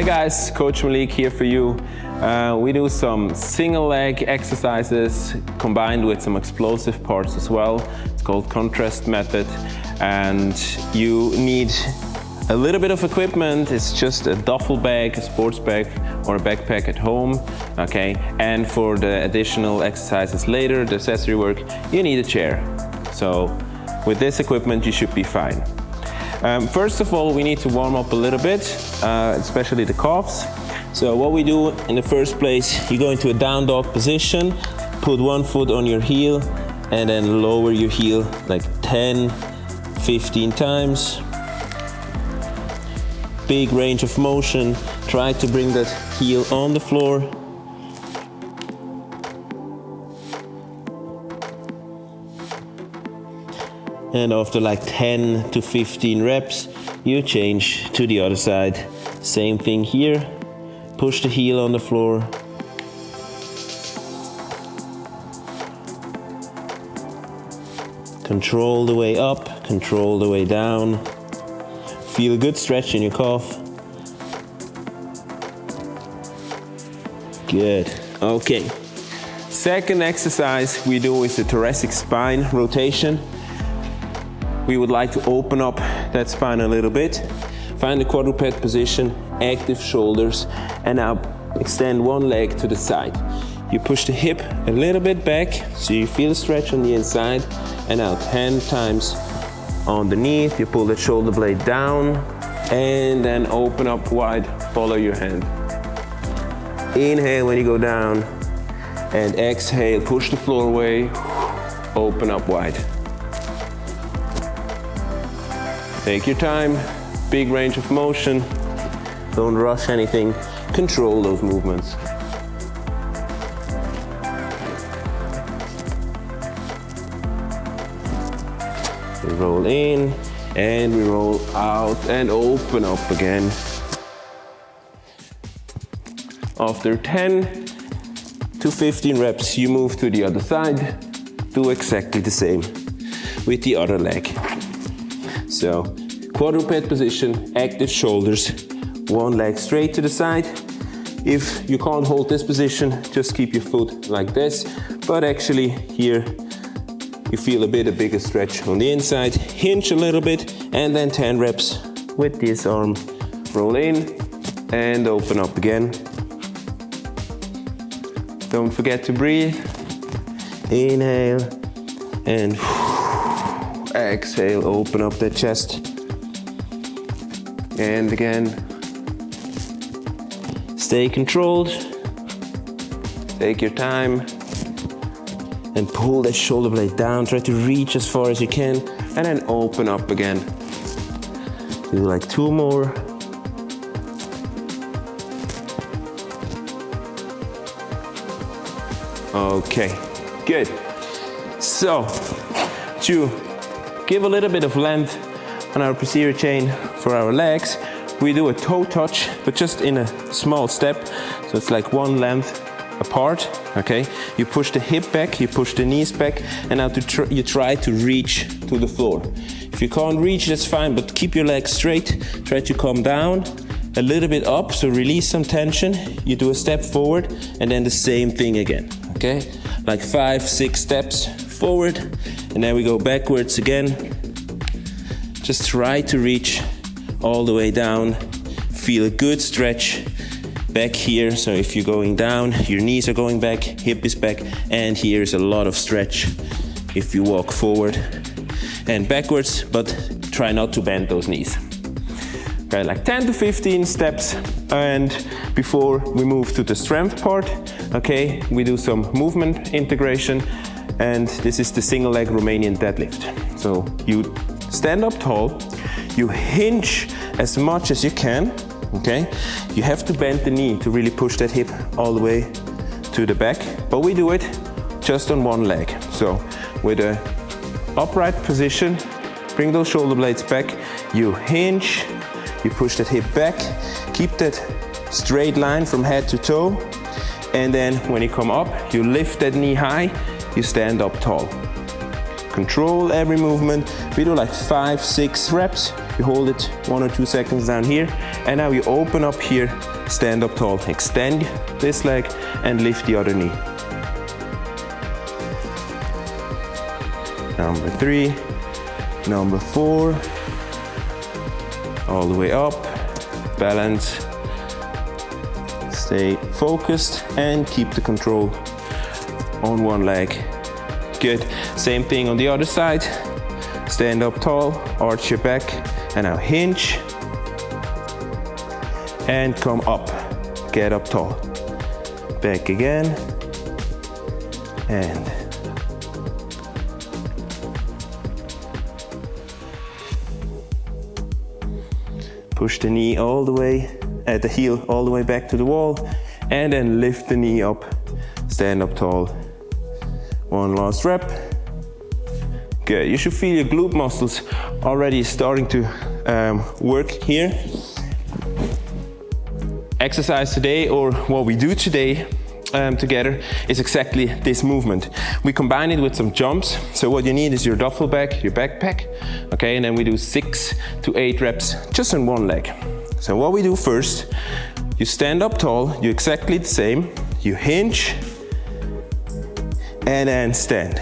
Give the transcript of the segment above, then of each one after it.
guys, Coach Malik here for you. We do some single leg exercises combined with some explosive parts as well. It's called contrast method, and you need a little bit of equipment. It's just a duffel bag, a sports bag, or a backpack at home, okay? And for the additional exercises later, the accessory work, you need a chair. So with this equipment, you should be fine. First of all, we need to warm up a little bit, especially the calves. So what we do in the first place, you go into a down dog position, put one foot on your heel, and then lower your heel like 10, 15 times. Big range of motion. Try to bring that heel on the floor. And after like 10 to 15 reps, you change to the other side. Same thing here. Push the heel on the floor. Control the way up, control the way down. Feel a good stretch in your calf. Good. Okay. Second exercise we do is the thoracic spine rotation. We would like to open up that spine a little bit. Find the quadruped position, active shoulders, and now extend one leg to the side. You push the hip a little bit back so you feel a stretch on the inside, and now 10 times underneath. You pull the shoulder blade down and then open up wide, follow your hand. Inhale when you go down, and exhale, push the floor away, open up wide. Take your time, big range of motion, don't rush anything, control those movements. We roll in, and we roll out, and open up again. After 10 to 15 reps, you move to the other side, do exactly the same with the other leg. So, quadruped position, active shoulders, one leg straight to the side. If you can't hold this position, just keep your foot like this, but actually here you feel a bigger stretch on the inside. Hinge a little bit, and then 10 reps with this arm. Roll in and open up again. Don't forget to breathe. Inhale and exhale, open up the chest. And again. Stay controlled. Take your time. And pull that shoulder blade down. Try to reach as far as you can. And then open up again. Do like 2 more. Okay, good. So, to give a little bit of length on our posterior chain for our legs, we do a toe touch, but just in a small step. So it's like one length apart, okay? You push the hip back, you push the knees back, and now you try to reach to the floor. If you can't reach, that's fine, but keep your legs straight. Try to come down, a little bit up, so release some tension. You do a step forward, and then the same thing again, okay? Like 5, 6 steps forward, and then we go backwards again. Just try to reach all the way down. Feel a good stretch back here. So if you're going down, your knees are going back, hip is back, and here's a lot of stretch if you walk forward and backwards, but try not to bend those knees. Okay, like 10 to 15 steps, and before we move to the strength part, okay, we do some movement integration, and this is the single leg Romanian deadlift. So you stand up tall, you hinge as much as you can, okay? You have to bend the knee to really push that hip all the way to the back, but we do it just on one leg. So with a upright position, bring those shoulder blades back, you hinge, you push that hip back, keep that straight line from head to toe, and then when you come up, you lift that knee high, you stand up tall. Control every movement. We do like 5-6 reps. You hold it 1 or 2 seconds down here, and now you open up here, stand up tall. Extend this leg and lift the other knee. Number 3, number 4, all the way up, balance, stay focused and keep the control on one leg. Good, same thing on the other side. Stand up tall, arch your back, and now hinge, and come up, get up tall. Back again, and push the knee all the way, the heel all the way back to the wall, and then lift the knee up, stand up tall. One last rep. Good, you should feel your glute muscles already starting to work here. Exercise today, or what we do today together, is exactly this movement. We combine it with some jumps. So what you need is your duffel bag, your backpack, okay, and then we do 6 to 8 reps just on one leg. So what we do first, you stand up tall, you exactly the same, you hinge, and then stand.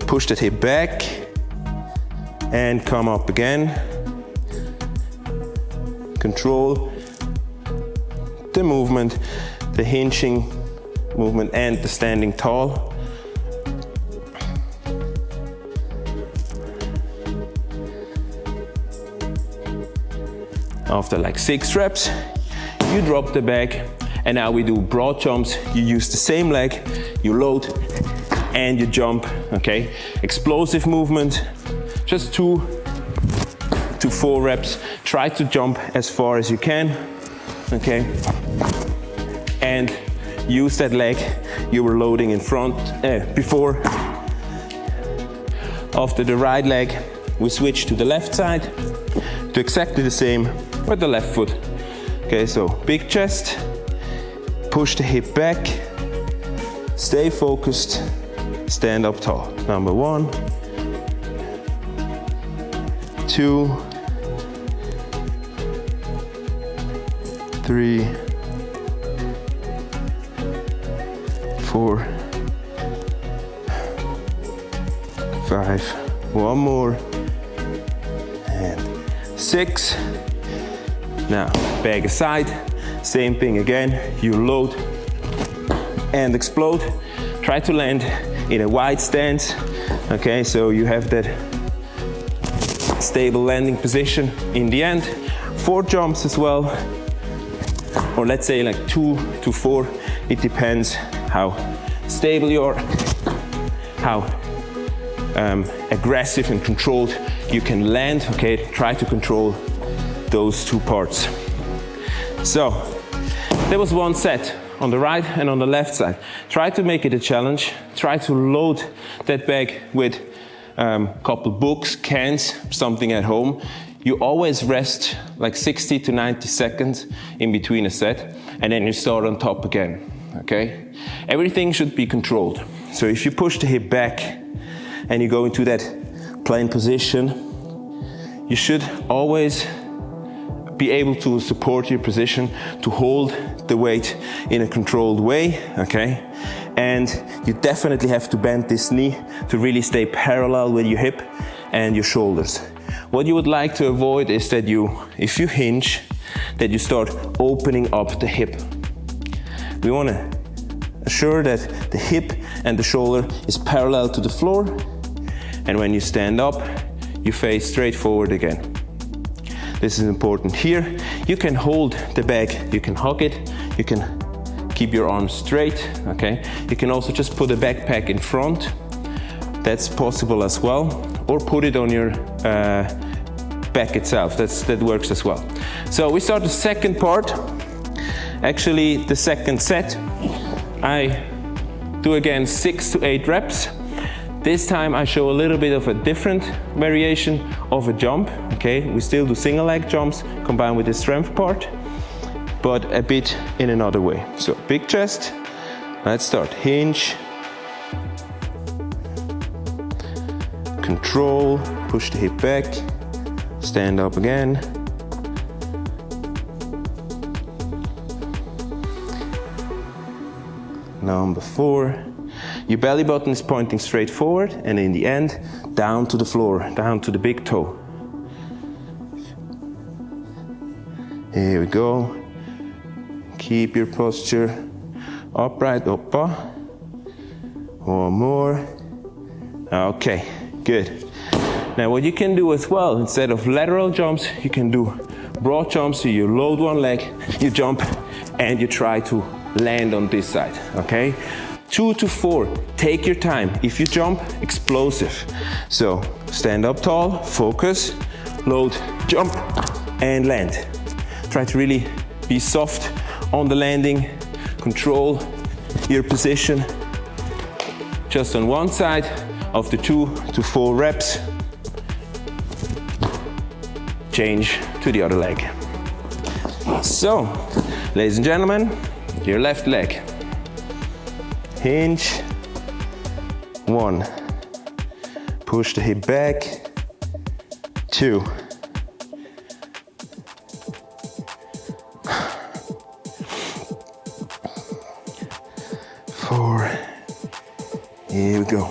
Push that hip back, and come up again. Control the movement, the hinging movement and the standing tall. After like 6 reps, you drop the bag, and now we do broad jumps. You use the same leg, you load and you jump, okay? Explosive movement, just 2 to 4 reps. Try to jump as far as you can, okay? And use that leg you were loading in front before. After the right leg, we switch to the left side, do exactly the same with the left foot. Okay, so big chest, push the hip back, stay focused, stand up tall. Number 1, 2, 3, 4, 5, one more, and 6. Now, bag aside, same thing again, you load and explode. Try to land in a wide stance, okay, so you have that stable landing position in the end. 4 jumps as well, or let's say like 2 to 4, it depends how stable you are, how aggressive and controlled you can land, okay? Try to control those 2 parts. So, there was 1 set on the right and on the left side. Try to make it a challenge. Try to load that bag with a couple books, cans, something at home. You always rest like 60 to 90 seconds in between a set, and then you start on top again, okay? Everything should be controlled. So if you push the hip back and you go into that plank position, you should always be able to support your position, to hold the weight in a controlled way, okay? And you definitely have to bend this knee to really stay parallel with your hip and your shoulders. What you would like to avoid is that if you hinge, that you start opening up the hip. We want to assure that the hip and the shoulder is parallel to the floor, and when you stand up, you face straight forward again. This is important here. You can hold the bag, you can hug it, you can keep your arms straight, okay? You can also just put a backpack in front. That's possible as well. Or put it on your back itself. That works as well. So we start the second part. Actually, the second set. I do again 6 to 8 reps. This time I show a little bit of a different variation of a jump, okay? We still do single leg jumps combined with the strength part, but a bit in another way. So big chest, let's start. Hinge, control, push the hip back, stand up again. Number 4. Your belly button is pointing straight forward, and in the end, down to the floor, down to the big toe. Here we go. Keep your posture upright, uppa. One more. Okay, good. Now what you can do as well, instead of lateral jumps, you can do broad jumps. So you load one leg, you jump, and you try to land on this side, okay? 2 to 4, take your time. If you jump, explosive. So stand up tall, focus, load, jump, and land. Try to really be soft on the landing, control your position. Just on one side of the 2 to 4 reps. Change to the other leg. So, ladies and gentlemen, your left leg. Hinge. 1. Push the hip back. 2. 4. Here we go.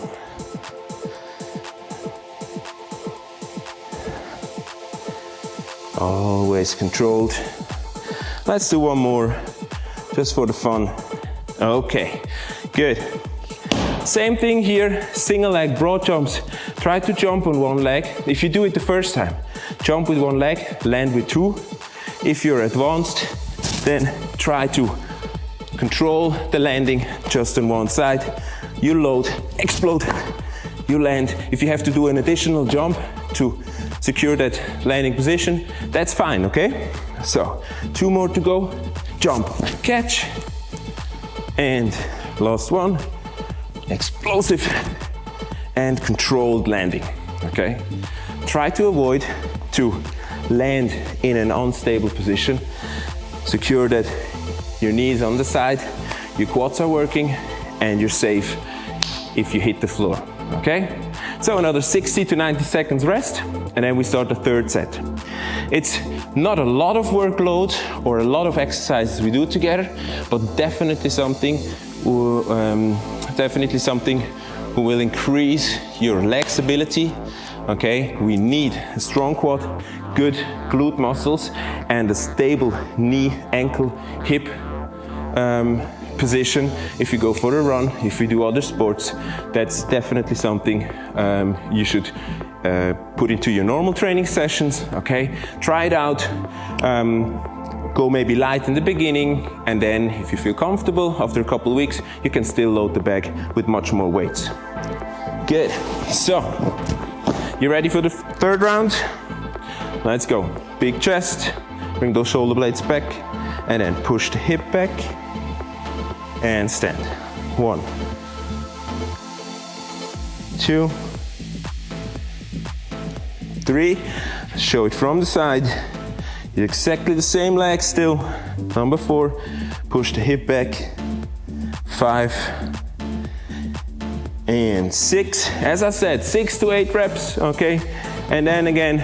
Always controlled. Let's do one more, just for the fun. Okay, good. Same thing here, single leg broad jumps. Try to jump on one leg. If you do it the first time, jump with one leg, land with 2. If you're advanced, then try to control the landing just on one side. You load, explode, you land. If you have to do an additional jump to secure that landing position, that's fine, okay? So, 2 more to go. Jump, catch, and last one. Explosive and controlled landing, okay? Try to avoid to land in an unstable position. Secure that your knees on the side, your quads are working, and you're safe if you hit the floor, okay? So another 60 to 90 seconds rest, and then we start the third set. It's not a lot of workload or a lot of exercises we do together, but definitely something who will increase your leg stability. Okay, we need a strong quad, good glute muscles, and a stable knee, ankle, hip position. If you go for a run, if you do other sports, that's definitely something you should put into your normal training sessions. Okay, try it out. Go maybe light in the beginning, and then if you feel comfortable, after a couple of weeks, you can still load the bag with much more weights. Good. So, you ready for the third round? Let's go. Big chest, bring those shoulder blades back, and then push the hip back, and stand. 1, 2, 3. Show it from the side. Exactly the same leg still. Number 4, push the hip back. 5 and 6. As I said, 6 to 8 reps, okay? And then again,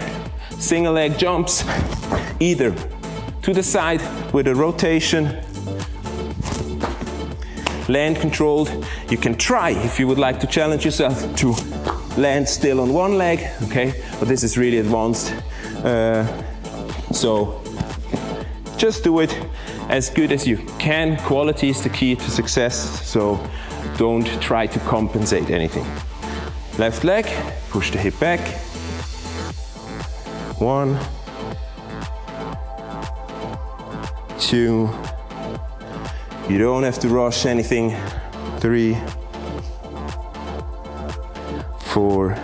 single leg jumps, either to the side with a rotation, land controlled. You can try, if you would like to challenge yourself, to land still on one leg, okay? But this is really advanced. So just do it as good as you can. Quality is the key to success, so don't try to compensate anything. Left leg, push the hip back. 1, 2. You don't have to rush anything. 3, 4,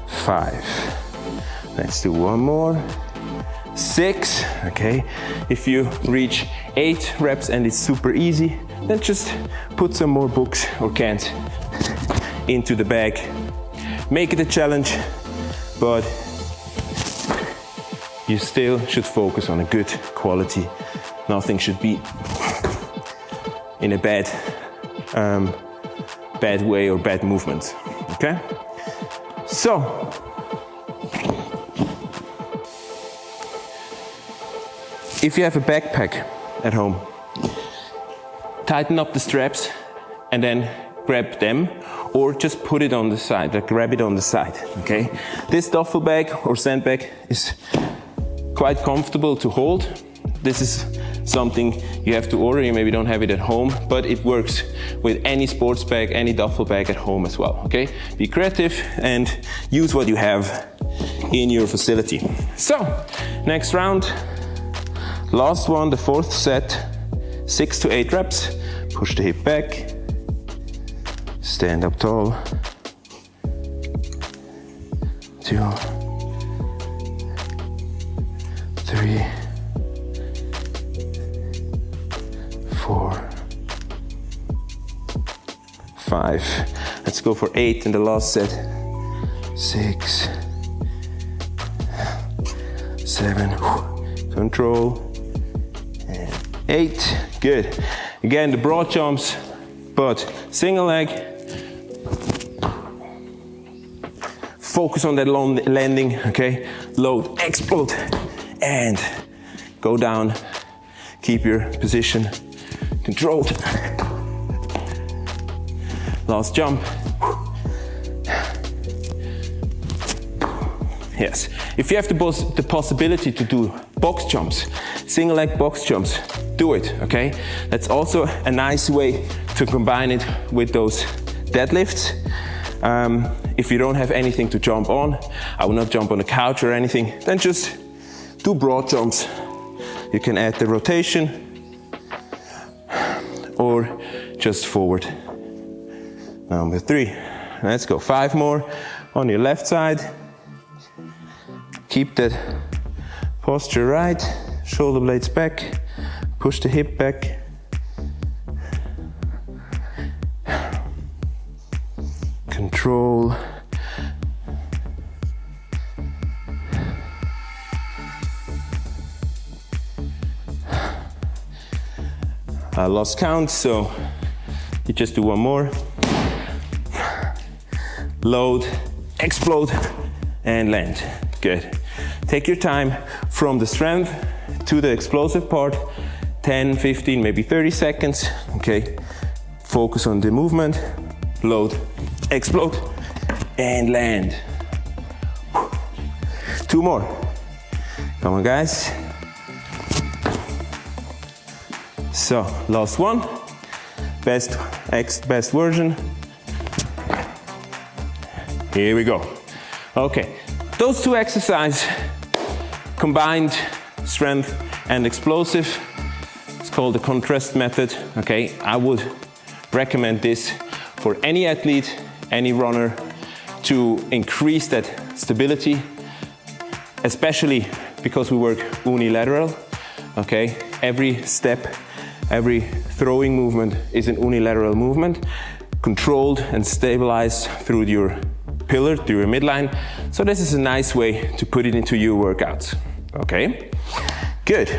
5. Let's do one more. 6, okay? If you reach 8 reps and it's super easy, then just put some more books or cans into the bag. Make it a challenge, but you still should focus on a good quality. Nothing should be in a bad bad way or bad movements, okay? So, if you have a backpack at home, tighten up the straps and then grab them, or just put it on the side, like grab it on the side, okay? This duffel bag or sandbag is quite comfortable to hold. This is something you have to order, you maybe don't have it at home, but it works with any sports bag, any duffel bag at home as well, okay? Be creative and use what you have in your facility. So, next round, last one, the fourth set, 6 to 8 reps. Push the hip back, stand up tall, 2, 3, 4, 5. Let's go for 8 in the last set. 6, 7, control, and 8. Good. Again, the broad jumps, but single leg. Focus on that long landing, okay? Load, explode, and go down. Keep your position controlled. Last jump. Yes. If you have the possibility to do box jumps, single leg box jumps, do it, okay? That's also a nice way to combine it with those deadlifts. If you don't have anything to jump on, I will not jump on a couch or anything, then just do broad jumps. You can add the rotation or just forward. Number 3. Let's go. 5 more on your left side. Keep that posture right, shoulder blades back, push the hip back. Control. I lost count, so you just do one more. Load, explode, and land. Good. Take your time from the strength to the explosive part, 10, 15, maybe 30 seconds, okay? Focus on the movement, load, explode, and land. 2 more. Come on, guys. So, last one. Best version. Here we go. Okay, those 2 exercises, combined strength and explosive, it's called the contrast method, okay? I would recommend this for any athlete, any runner, to increase that stability, especially because we work unilateral, okay? Every step, every throwing movement is an unilateral movement, controlled and stabilized through your pillar, through your midline. So this is a nice way to put it into your workouts, okay? Good.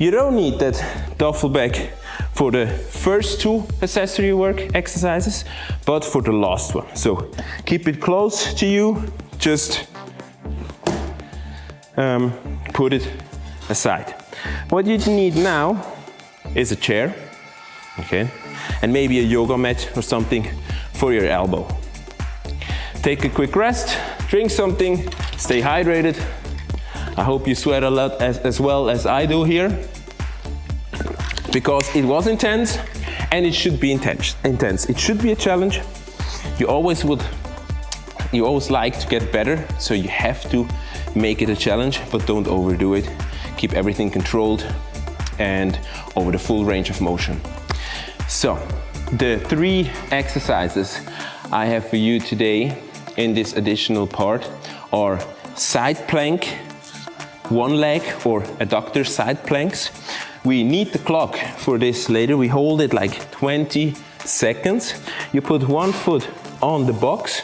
You don't need that duffel bag for the first 2 accessory work exercises, but for the last one. So keep it close to you, just put it aside. What you need now is a chair, okay? And maybe a yoga mat or something for your elbow. Take a quick rest, drink something, stay hydrated. I hope you sweat a lot as well as I do here, because it was intense and it should be intense. It should be a challenge. You always like to get better, so you have to make it a challenge, but don't overdo it. Keep everything controlled and over the full range of motion. So, the 3 exercises I have for you today in this additional part are side plank, one leg or adductor side planks. We need the clock for this later. We hold it like 20 seconds. You put one foot on the box,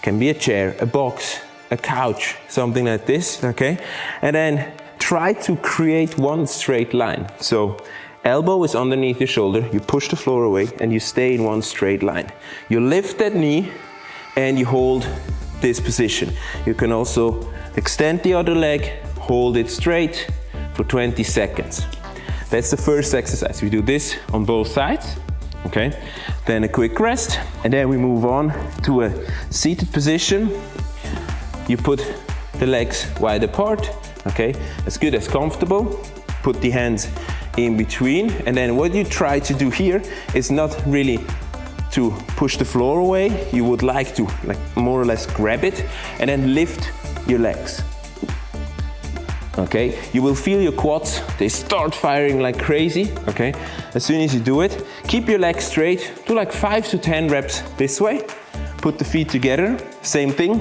can be a chair, a box, a couch, something like this, okay? And then try to create one straight line. So Elbow is underneath your shoulder, you push the floor away and you stay in one straight line. You lift that knee and you hold this position. You can also extend the other leg, hold it straight for 20 seconds. That's the first exercise. We do this on both sides, okay? Then a quick rest, and then we move on to a seated position. You put the legs wide apart, okay? As good as comfortable. Put the hands in between, and then what you try to do here is not really to push the floor away. You would like to more or less grab it and then lift your legs. Okay, you will feel your quads, they start firing like crazy, okay? As soon as you do it, keep your legs straight, do like 5 to 10 reps this way. Put the feet together, same thing,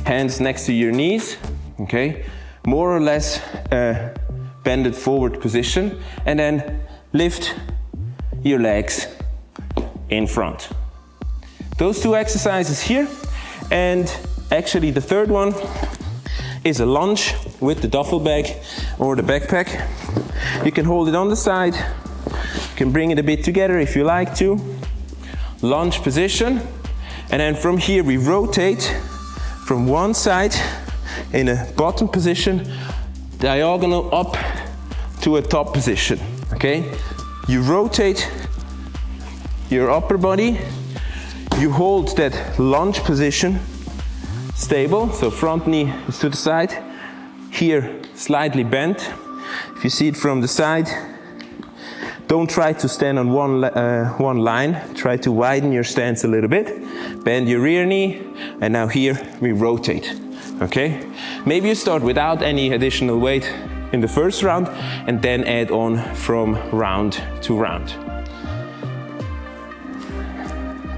hands next to your knees, okay? More or less bended forward position, and then lift your legs in front. Those two exercises here, and actually the third one is a lunge with the duffel bag or the backpack. You can hold it on the side, you can bring it a bit together if you like to. Lunge position, and then from here we rotate from one side in a bottom position, diagonal up to a top position, okay? You rotate your upper body, you hold that lunge position stable, so front knee is to the side, here slightly bent. If you see it from the side, don't try to stand on one line, try to widen your stance a little bit, bend your rear knee, and now here we rotate, okay? Maybe you start without any additional weight in the first round and then add on from round to round.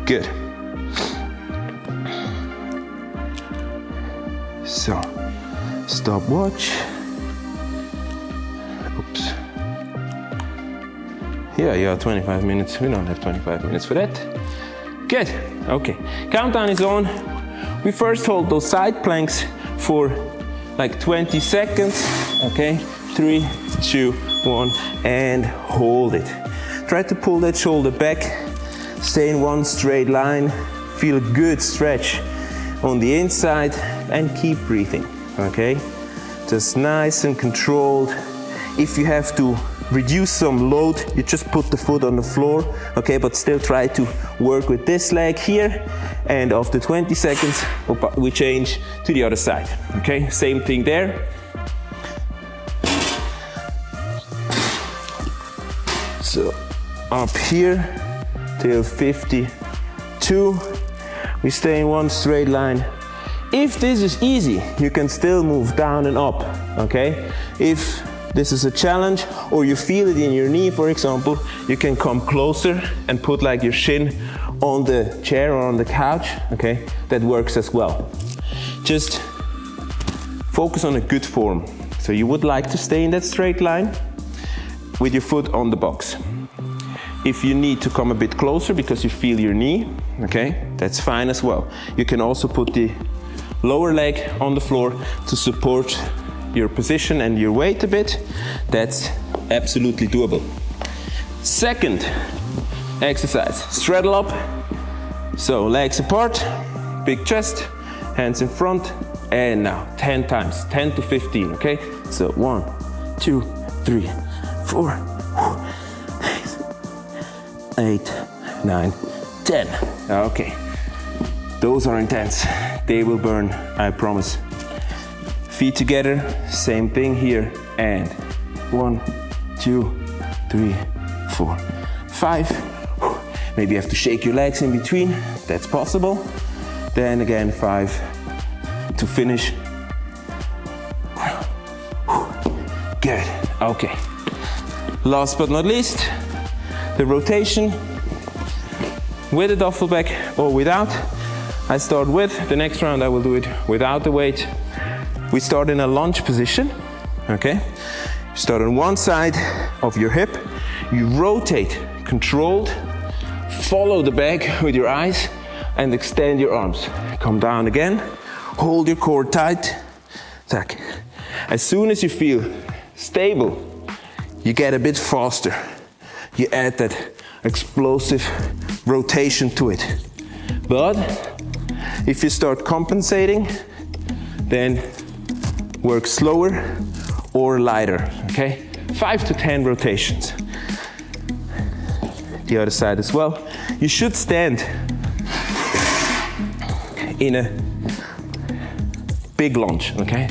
Good. So, stopwatch. Oops. Yeah, you have 25 minutes. We don't have 25 minutes for that. Good. Okay. Countdown is on. We first hold those side planks for like 20 seconds. Okay. 3, 2, 1, and hold it. Try to pull that shoulder back. Stay in one straight line. Feel a good stretch on the inside and keep breathing, okay? Just nice and controlled. If you have to reduce some load, you just put the foot on the floor, okay? But still try to work with this leg here, and after 20 seconds, we change to the other side, okay? Same thing there. So up here till 52. We stay in one straight line. If this is easy, you can still move down and up, okay? If this is a challenge, or you feel it in your knee, for example, you can come closer and put like your shin on the chair or on the couch, okay? That works as well. Just focus on a good form. So you would like to stay in that straight line with your foot on the box. If you need to come a bit closer because you feel your knee, okay, that's fine as well. You can also put the lower leg on the floor to support your position and your weight a bit. That's absolutely doable. Second exercise, straddle up. So legs apart, big chest, hands in front, and now 10 times, 10 to 15, okay? So 1, 2, 3, 4, 8, 9, 10. Okay, those are intense. They will burn, I promise. Feet together, same thing here. And 1, 2, 3, 4, 5. Maybe you have to shake your legs in between. That's possible. Then again, 5 to finish. Good. Okay. Last but not least, the rotation with a duffel bag or without. I start with, the next round I will do it without the weight. We start in a lunge position, okay? You start on one side of your hip, you rotate, controlled, follow the bag with your eyes and extend your arms. Come down again, hold your core tight, tack. As soon as you feel stable, you get a bit faster. you add that explosive rotation to it. But if you start compensating, then work slower or lighter, okay? 5 to 10 rotations. The other side as well. You should stand in a big lunge, okay?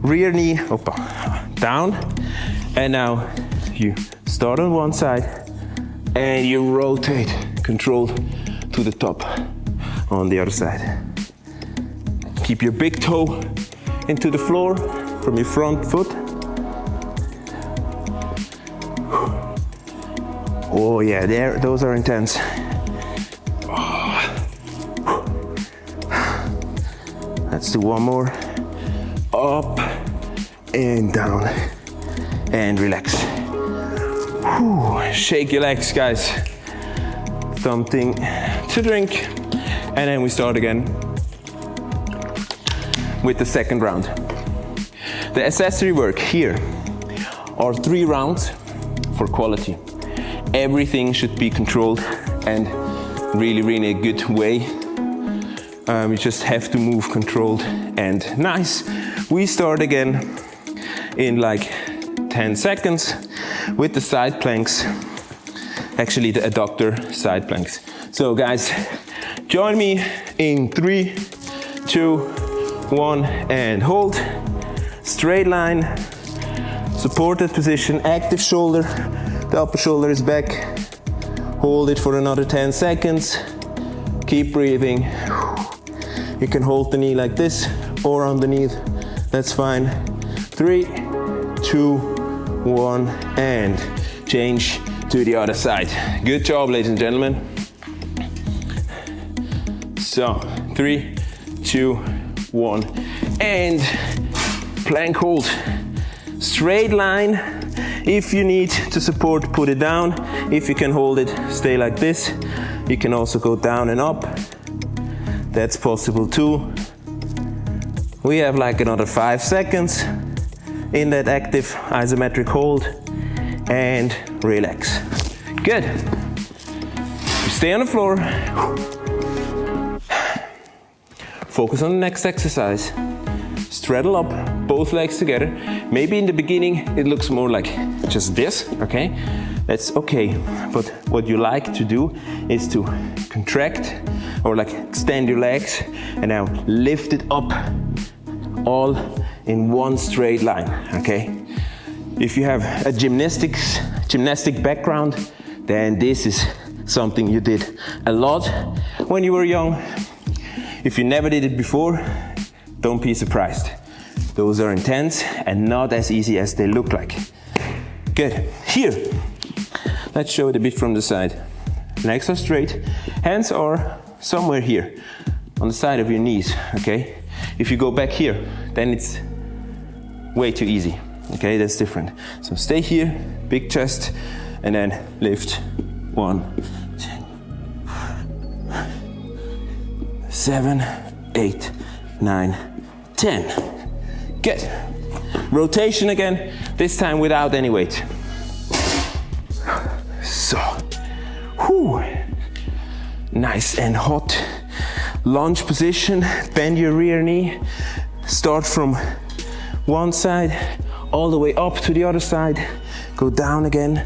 Rear knee, down, and now you start on one side and you rotate, controlled to the top on the other side. Keep your big toe into the floor from your front foot. Oh yeah, there, those are intense. Let's do one more. Up and down and relax. Whew. Shake your legs, guys. Something to drink, and then we start again with the second round. The accessory work here are 3 rounds for quality. Everything should be controlled and really a good way. You just have to move controlled and nice. We start again in like 10 seconds with the side planks, actually the adductor side planks. So guys, join me in 3, 2, 1, and hold. Straight line, supported position, active shoulder. The upper shoulder is back. Hold it for another 10 seconds. Keep breathing. You can hold the knee like this or underneath. That's fine. 3, 2, 1, and change to the other side. Good job, ladies and gentlemen. So, 3, 2, 1, and plank hold. Straight line. If you need to support, put it down. If you can hold it, stay like this. You can also go down and up. That's possible too. We have like another 5 seconds in that active isometric hold and relax. Good. Stay on the floor. Focus on the next exercise. Straddle up, both legs together. Maybe in the beginning it looks more like just this, okay? That's okay, but what you like to do is to contract or like extend your legs and now lift it up all in one straight line, okay? If you have a gymnastic background, then this is something you did a lot when you were young. If you never did it before, don't be surprised. Those are intense and not as easy as they look like. Good. Here, let's show it a bit from the side. Legs are straight, hands are somewhere here, on the side of your knees, okay? If you go back here, then it's way too easy, okay? That's different. So stay here, big chest, and then lift. 1, 7, 8, 9, 10. Good. Rotation again, this time without any weight. So, whew. Nice and hot. Lunge position, bend your rear knee. Start from one side, all the way up to the other side. Go down again,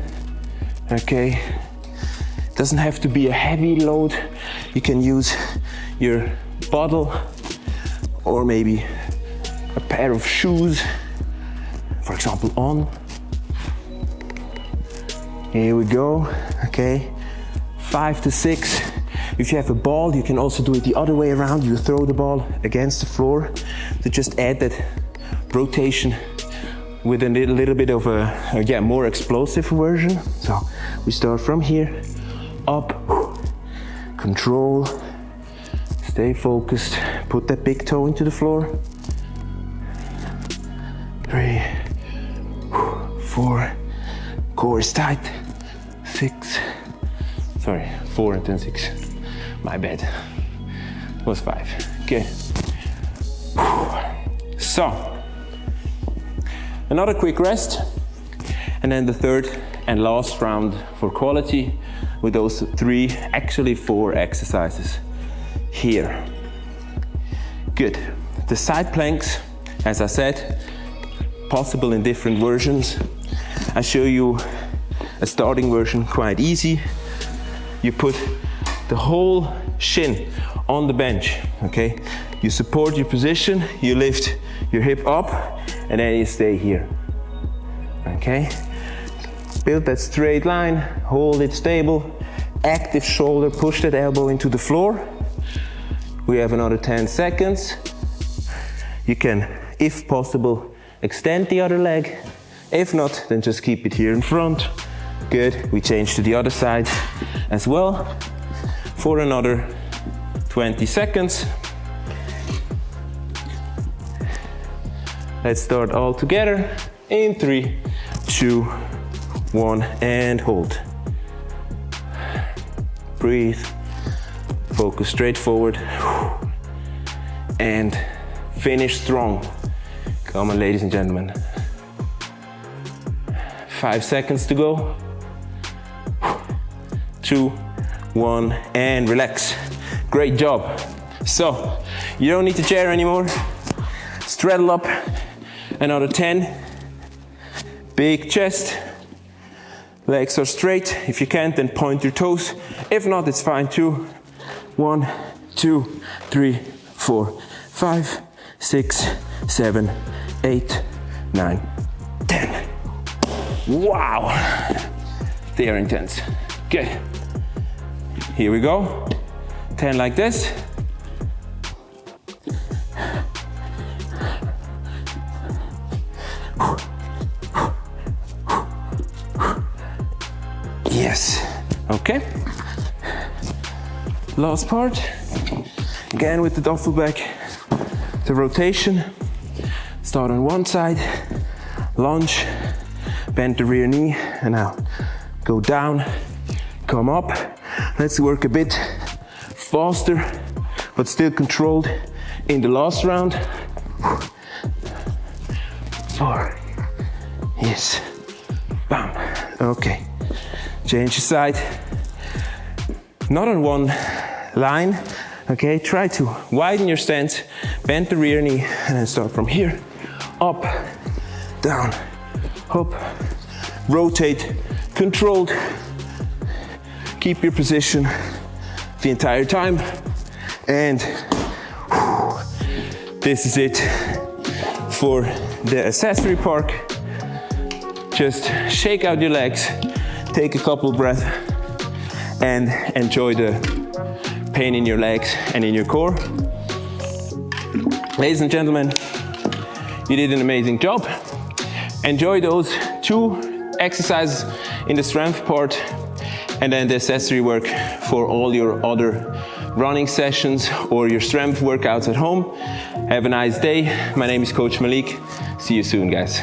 okay? Doesn't have to be a heavy load. You can use your bottle or maybe a pair of shoes, for example, on. Here we go, okay? 5 to 6. If you have a ball, you can also do it the other way around. You throw the ball against the floor to just add that rotation with a little bit of a more explosive version. So we start from here, up, control, stay focused, put that big toe into the floor. 3, 4, core is tight. 6, sorry, 4 and then 6. My bad. It was 5. Good. So, another quick rest, and then the third and last round for quality with those 3, actually 4 exercises here. Good. The side planks, as I said, possible in different versions. I show you a starting version, quite easy. You put the whole shin on the bench, okay? You support your position, you lift your hip up, and then you stay here, okay? Build that straight line, hold it stable, active shoulder, push that elbow into the floor. We have another 10 seconds. You can, if possible, extend the other leg. If not, then just keep it here in front. Good, we change to the other side as well for another 20 seconds. Let's start all together in 3, 2, 1, and hold. Breathe, focus straight forward, and finish strong. Come on, ladies and gentlemen. 5 seconds to go. 2, 1, and relax. Great job. So, you don't need the chair anymore. Straddle up, another 10. Big chest. Legs are straight. If you can't, then point your toes. If not, it's fine too. 1, 2, 3, 4, 5, 6, 7, 8, 9, 10. Wow, they are intense. Good. Here we go. 10 like this. Yes. Okay. Last part. Again with the duffel bag. The rotation. Start on one side. Lunge. Bend the rear knee. And now go down. Come up. Let's work a bit faster, but still controlled in the last round. 4. Yes. Bam. Okay. Change the side. Not on one line. Okay. Try to widen your stance. Bend the rear knee and then start from here. Up. Down. Up. Rotate. Controlled. Keep your position the entire time. And this is it for the accessory park. Just shake out your legs, take a couple breaths, and enjoy the pain in your legs and in your core. Ladies and gentlemen, you did an amazing job. Enjoy those 2 exercises in the strength part, and then the accessory work for all your other running sessions or your strength workouts at home. Have a nice day. My name is Coach Malik. See you soon, guys.